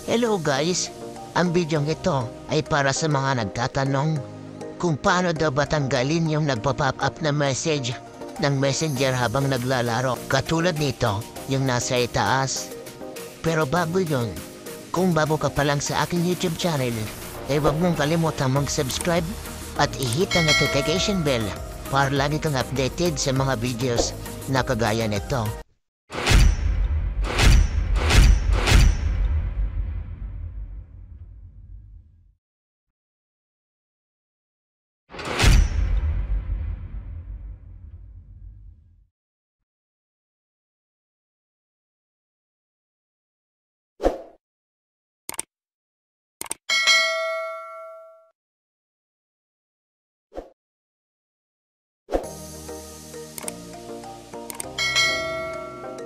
Hello guys! Ang bidyong ito ay para sa mga nagtatanong kung paano daw ba tanggalin yung nagpa-pop up na message ng messenger habang naglalaro. Katulad nito, yung nasa itaas. Pero bago yun, kung bago ka pa lang sa aking YouTube channel, ay huwag mong kalimutan mag-subscribe at i-hit ang notification bell para lagi kang updated sa mga videos na kagaya nito.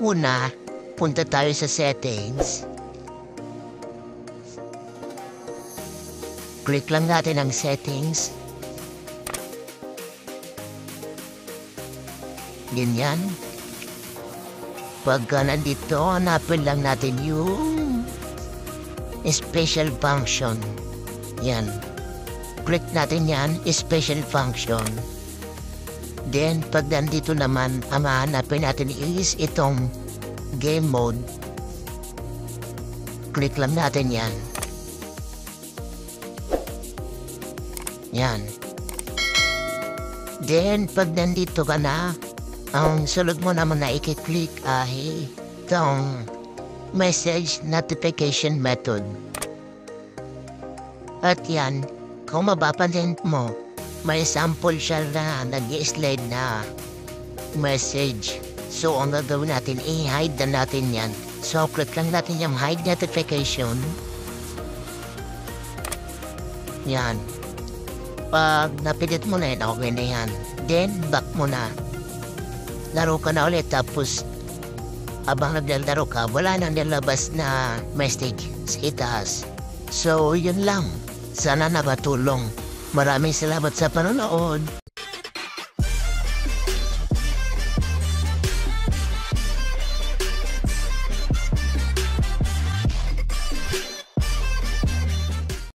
Una, punta tayo sa settings. Click lang natin ang settings. Ganyan. Pagka nandito, hanapin lang natin yung special function. Yan. Click natin yan, special function. Then, pag nandito naman, ang hahanapin natin is itong game mode. Click lang natin yan. Yan. Then, pag nandito ka na, ang sunod mo naman na i-click ay itong message notification method. At yan, kung mapapansin mo, may sample siya na nag-slide na message. So, ang gagawin natin, i-hide na natin yan. So, click lang natin yung hide notification. Yan. Pag napilit mo na yan, okay na yan. Then, back mo na. Laro ka na ulit, tapos abang naglalaro ka, wala nang nilabas na message sa itaas. So, yun lang. Sana nakatulong. Maraming salamat sa panonood.